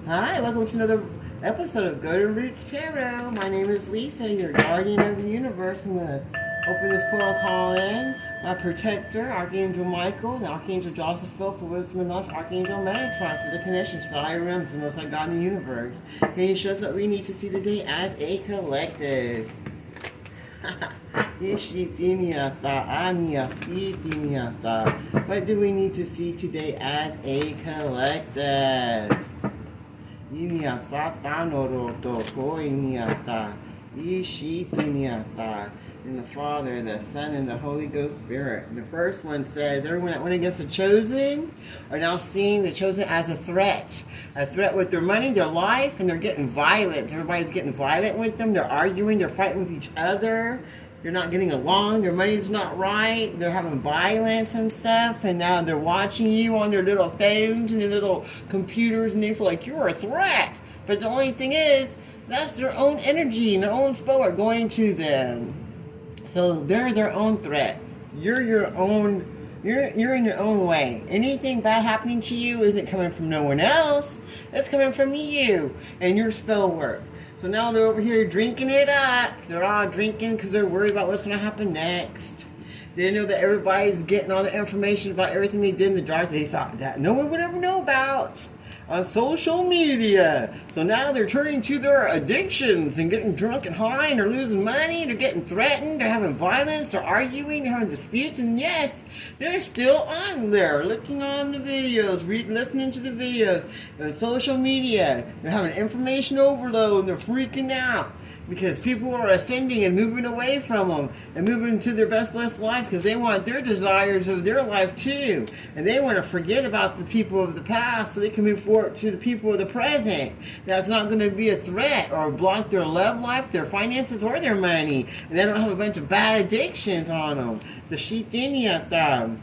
Hi, welcome to another episode of Golden Roots Tarot. My name is Lisa, your guardian of the universe. I'm going to open this portal call in. My protector, Archangel Michael, the Archangel Joseph for wisdom and knowledge, Archangel Metatron for the connection to the higher realms, the most high God in the universe. Can you show us what we need to see today as a collective? What do we need to see today as a collective? In the Father, the Son, and the Holy Ghost Spirit. The first one says, everyone that went against the chosen are now seeing the chosen as a threat with their money, their life, and they're getting violent. Everybody's getting violent with them. They're arguing, they're fighting with each other. They're not getting along. Their money's not right. They're having violence and stuff. And now they're watching you on their little phones and their little computers, and they feel like you're a threat. But the only thing is, that's their own energy and their own spell are going to them. So they're their own threat. You're your own. You're in your own way. Anything bad happening to you isn't coming from no one else. It's coming from you and your spell work. So now they're over here drinking it up. They're all drinking because they're worried about what's going to happen next. They know that everybody's getting all the information about everything they did in the dark they thought that no one would ever know about on social media. So now they're turning to their addictions and getting drunk and high, and they're losing money, they're getting threatened, they're having violence, they're arguing, they're having disputes, and yes, they're still on there, looking on the videos, listening to the videos, on social media. They're having information overload, and they're freaking out. Because people are ascending and moving away from them and moving to their best blessed life because they want their desires of their life too. And they want to forget about the people of the past so they can move forward to the people of the present. That's not going to be a threat or block their love life, their finances, or their money. And they don't have a bunch of bad addictions on them. The shitiniata.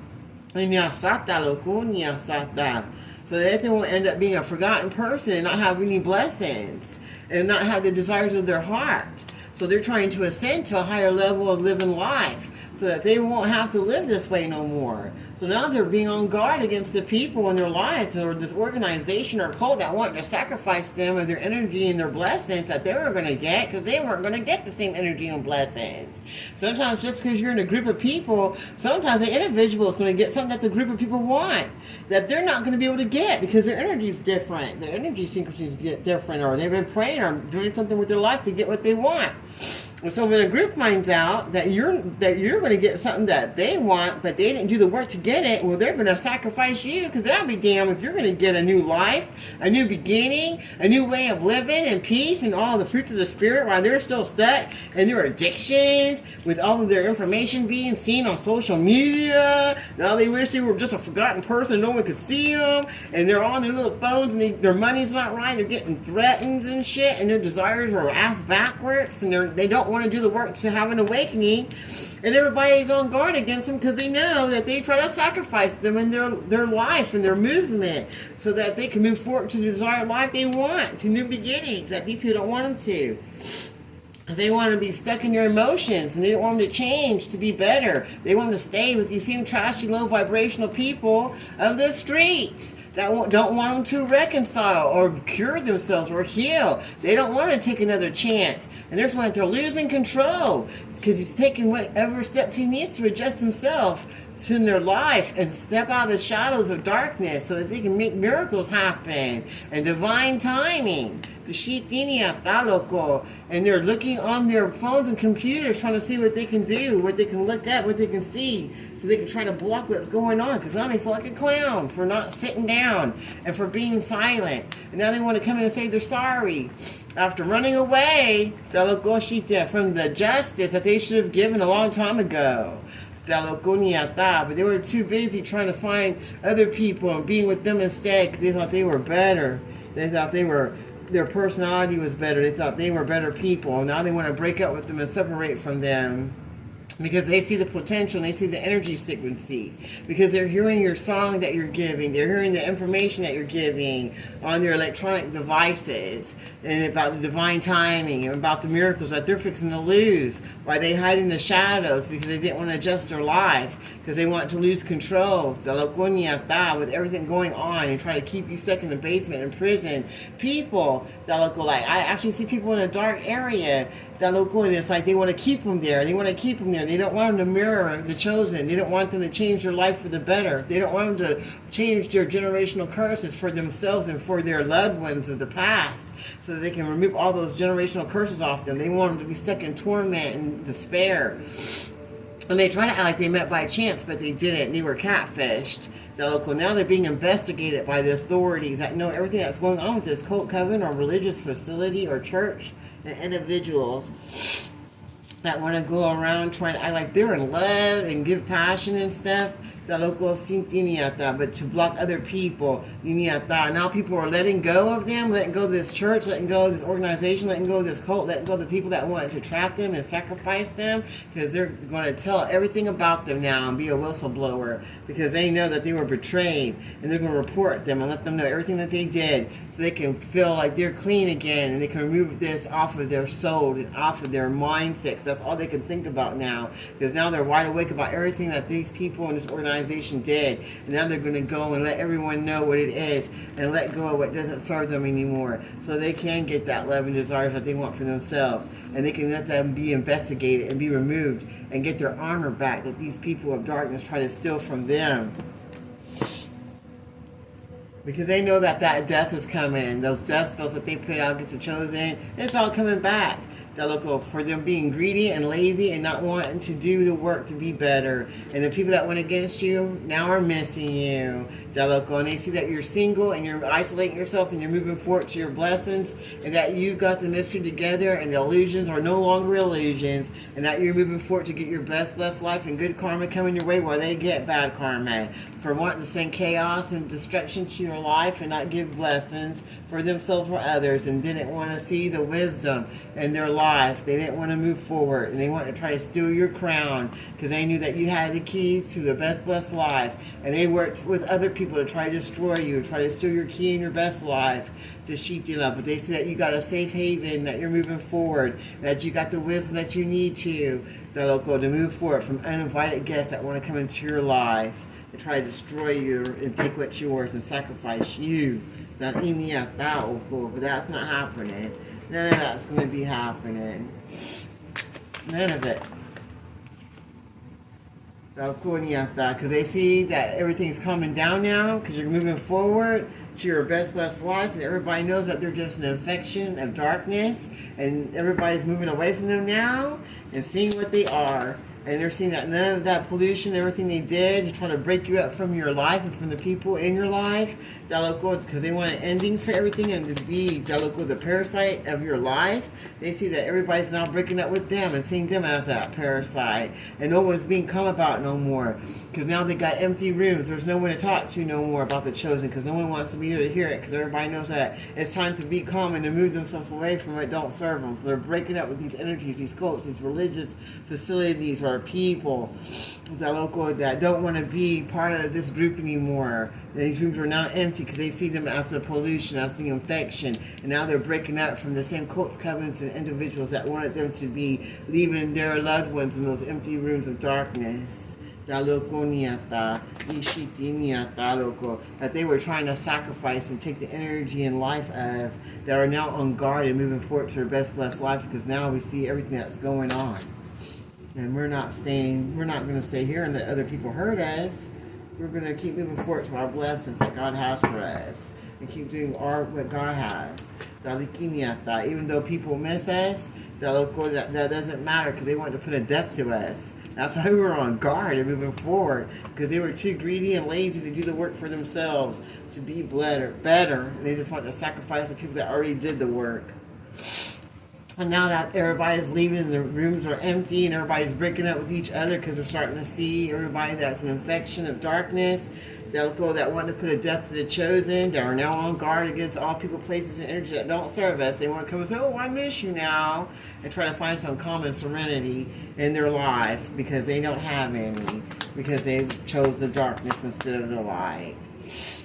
So that they won't end up being a forgotten person and not have any blessings and not have the desires of their heart. So they're trying to ascend to a higher level of living life so that they won't have to live this way no more. So now they're being on guard against the people in their lives or this organization or cult that want to sacrifice them of their energy and their blessings that they were going to get because they weren't going to get the same energy and blessings. Sometimes just because you're in a group of people, sometimes an individual is going to get something that the group of people want that they're not going to be able to get because their energy is different. Their energy synchronicities get different, or they've been praying or doing something with their life to get what they want. And so when a group finds out that you're going to get something that they want, but they didn't do the work to get it, well, they're going to sacrifice you because that'll be damn if you're going to get a new life, a new beginning, a new way of living and peace and all the fruits of the spirit while they're still stuck in their addictions with all of their information being seen on social media. Now they wish they were just a forgotten person, no one could see them, and they're on their little phones and their money's not right, they're getting threatened and shit, and their desires are ass backwards, and they don't want to do the work to have an awakening, and everybody's on guard against them because they know that they try to sacrifice them in their life and their movement so that they can move forward to the desired life they want, to new beginnings that these people don't want them to. Because they want to be stuck in their emotions and they don't want them to change to be better. They want them to stay with these same trashy, low vibrational people of the streets that don't want them to reconcile or cure themselves or heal. They don't want to take another chance. And they're feeling like they're losing control because he's taking whatever steps he needs to adjust himself to their life and step out of the shadows of darkness so that they can make miracles happen and divine timing. And they're looking on their phones and computers trying to see what they can do, what they can look at, what they can see, so they can try to block what's going on, because now they feel like a clown for not sitting down and for being silent. And now they want to come in and say they're sorry after running away from the justice that they should have given a long time ago. But they were too busy trying to find other people and being with them instead because they thought they were better. They thought their personality was better. They thought they were better people. And now they want to break up with them and separate from them. because they see the potential and they see the energy frequency, because they're hearing your song that you're giving, they're hearing the information that you're giving on their electronic devices, and about the divine timing and about the miracles that they're fixing to lose, why they hide in the shadows, because they didn't want to adjust their life, because they want to lose control with everything going on and try to keep you stuck in the basement in prison. People that look like, I actually see people in a dark area that look good, and it's like they want to keep them there. They want to keep them there. They don't want them to mirror the chosen. They don't want them to change their life for the better. They don't want them to change their generational curses for themselves and for their loved ones of the past, so that they can remove all those generational curses off them. They want them to be stuck in torment and despair. And they try to act like they met by chance, but they didn't. They were catfished. Now they're being investigated by the authorities that know everything that's going on with this cult, coven, or religious facility or church, and individuals that want to go around trying to act like they're in love and give passion and stuff. But to block other people, now people are letting go of them, letting go of this church, letting go of this organization, letting go of this cult, letting go of the people that wanted to trap them and sacrifice them, because they're going to tell everything about them now and be a whistleblower, because they know that they were betrayed, and they're going to report them and let them know everything that they did, so they can feel like they're clean again, and they can remove this off of their soul and off of their mindset, because that's all they can think about now, because now they're wide awake about everything that these people in this organization did, and now they're going to go and let everyone know what it is and let go of what doesn't serve them anymore, so they can get that love and desires that they want for themselves, and they can let them be investigated and be removed and get their honor back that these people of darkness try to steal from them, because they know that death is coming. Those death spells that they put out gets the chosen, it's all coming back. For them being greedy and lazy and not wanting to do the work to be better. And the people that went against you now are missing you. And they see that you're single and you're isolating yourself and you're moving forward to your blessings, and that you've got the mystery together and the illusions are no longer illusions, and that you're moving forward to get your best blessed life and good karma coming your way while they get bad karma for wanting to send chaos and destruction to your life and not give blessings for themselves or others, and didn't want to see the wisdom in their life. They didn't want to move forward, and they wanted to try to steal your crown, because they knew that you had the key to the best blessed life, and they worked with other people to try to destroy you, try to steal your key in your best life, the sheep deal up. But they say that you got a safe haven, that you're moving forward, that you got the wisdom that you need to move forward from uninvited guests that want to come into your life and try to destroy you and take what's yours and sacrifice you. But that's not happening. None of that's going to be happening. None of it. Because they see that everything's calming down now, because you're moving forward to your best blessed life, and everybody knows that they're just an infection of darkness, and everybody's moving away from them now and seeing what they are. And they're seeing that none of that pollution, everything they did, trying to break you up from your life and from the people in your life, because they want endings for everything and to be the parasite of your life. They see that everybody's now breaking up with them and seeing them as that parasite. And no one's being calm about no more, because now they got empty rooms. There's no one to talk to no more about the chosen, because no one wants to be here to hear it, because everybody knows that it's time to be calm and to move themselves away from what don't serve them. So they're breaking up with these energies, these cults, these religious facilities, or people that don't want to be part of this group anymore. These rooms are now empty because they see them as the pollution, as the infection, and now they're breaking up from the same cults, covenants, and individuals that wanted them to be leaving their loved ones in those empty rooms of darkness. That they were trying to sacrifice and take the energy and life of, that are now on guard and moving forward to their best blessed life, because now we see everything that's going on. And we're not going to stay here and let other people hurt us. We're going to keep moving forward to our blessings that God has for us, and keep doing what God has. Even though people miss us, that doesn't matter, because they want to put a death to us. That's why we were on guard and moving forward, because they were too greedy and lazy to do the work for themselves, to be better. And they just want to sacrifice the people that already did the work. And now that everybody's leaving and the rooms are empty and everybody's breaking up with each other because they're starting to see everybody that's an infection of darkness, they'll go that want to put a death to the chosen. They are now on guard against all people, places, and energy that don't serve us. They want to come and say, oh, I miss you now, and try to find some common serenity in their life because they don't have any, because they chose the darkness instead of the light.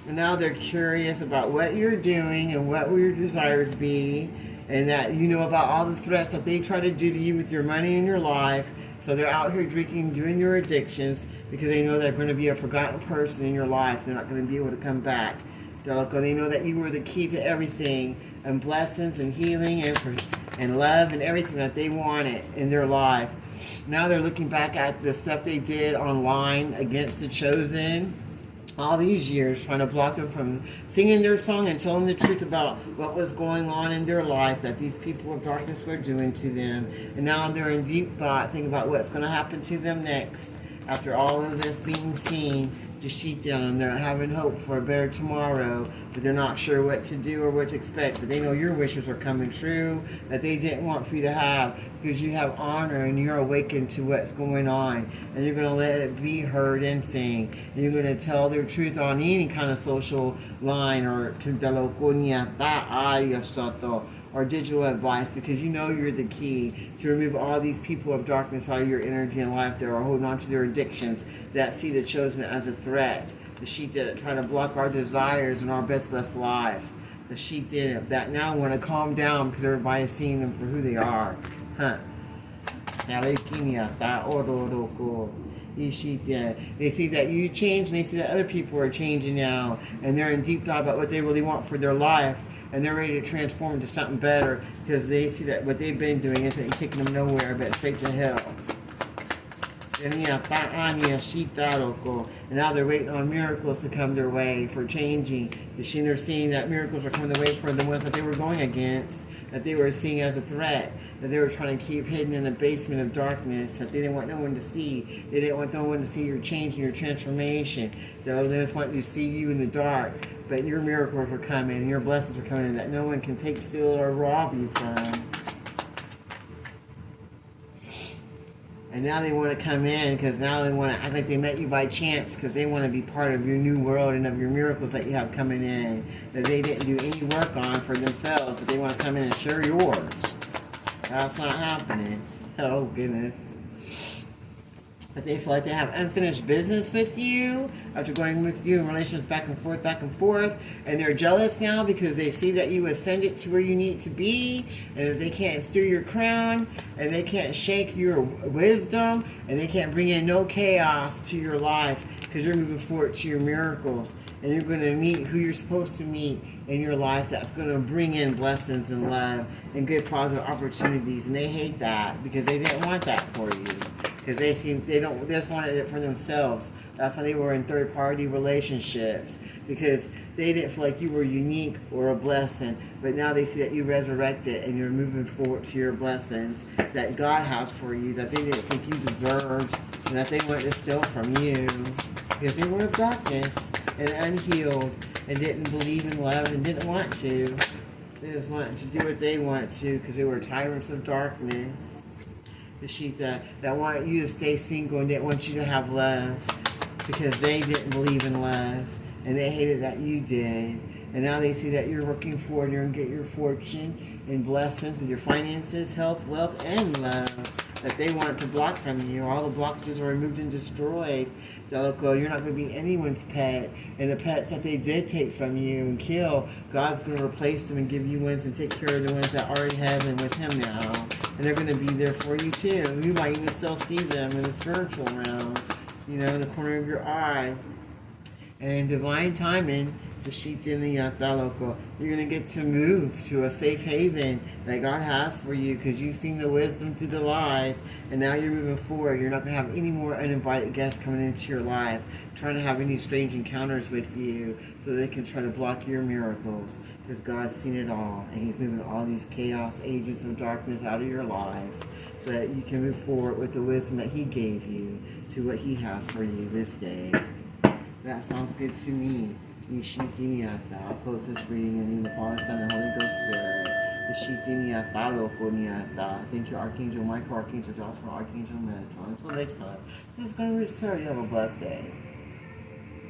And now they're curious about what you're doing and what will your desires be, and that you know about all the threats that they try to do to you with your money and your life. So they're out here drinking, doing your addictions, because they know they're going to be a forgotten person in your life. They're not going to be able to come back. They know that you were the key to everything, and blessings and healing and love and everything that they wanted in their life. Now they're looking back at the stuff they did online against the chosen all these years, trying to block them from singing their song and telling the truth about what was going on in their life that these people of darkness were doing to them. And now they're in deep thought, thinking about what's going to happen to them next after all of this being seen, just sheet down, and they're having hope for a better tomorrow, but they're not sure what to do or what to expect. But they know your wishes are coming true, that they didn't want for you to have, because you have honor and you're awakened to what's going on, and you're going to let it be heard and sing, and you're going to tell their truth on any kind of social line or digital advice, because you know you're the key to remove all these people of darkness out of your energy and life that are holding on to their addictions, that see the chosen as a threat. The sheep that try to block our desires and our best blessed life. The sheep did that now want to calm down because everybody's seeing them for who they are. Huh. They see that you change, and they see that other people are changing now, and they're in deep thought about what they really want for their life, and they're ready to transform into something better, because they see that what they've been doing isn't taking them nowhere but straight to hell. And now they're waiting on miracles to come their way for changing. They're seeing that miracles are coming their way for the ones that they were going against, that they were seeing as a threat, that they were trying to keep hidden in the basement of darkness, that they didn't want no one to see. They didn't want no one to see your change and your transformation. They just want to see you in the dark. But your miracles are coming, and your blessings are coming, that no one can take, steal, or rob you from. And now they want to come in, because now they want to act like they met you by chance, because they want to be part of your new world and of your miracles that you have coming in, that they didn't do any work on for themselves, but they want to come in and share yours. That's not happening. Oh, goodness. But they feel like they have unfinished business with you after going with you in relations back and forth, and they're jealous now because they see that you ascended to where you need to be, and that they can't steer your crown, and they can't shake your wisdom, and they can't bring in no chaos to your life, because you're moving forward to your miracles, and you're going to meet who you're supposed to meet in your life that's going to bring in blessings and love and good positive opportunities. And they hate that because they didn't want that for you, because they just wanted it for themselves. That's why they were in third-party relationships, because they didn't feel like you were unique or a blessing. But now they see that you resurrected and you're moving forward to your blessings that God has for you, that they didn't think you deserved, and that they wanted to steal from you, because they were of darkness and unhealed and didn't believe in love and didn't want to. They just wanted to do what they want to, because they were tyrants of darkness. The sheep that want you to stay single and didn't want you to have love, because they didn't believe in love and they hated that you did. And now they see that you're working for it, you're going to get your fortune and blessings with your finances, health, wealth, and love that they want to block from you. All the blockages are removed and destroyed. You're not going to be anyone's pet. And the pets that they did take from you and kill, God's going to replace them and give you ones and take care of the ones that are in heaven with Him now. And they're going to be there for you too. You might even still see them in the spiritual realm, in the corner of your eye. And in divine timing, the sheep in the Yataloko, you're going to get to move to a safe haven that God has for you, because you've seen the wisdom through the lies, and now you're moving forward. You're not going to have any more uninvited guests coming into your life, trying to have any strange encounters with you, so they can try to block your miracles, because God's seen it all, and He's moving all these chaos agents of darkness out of your life, so that you can move forward with the wisdom that He gave you to what He has for you this day. That sounds good to me. I'll close this reading in the name of the Father, Son, and Holy Ghost Spirit. Thank you, Archangel Michael, Archangel Joshua, Archangel Metatron. Until next time, this is going to return. You have a blessed day.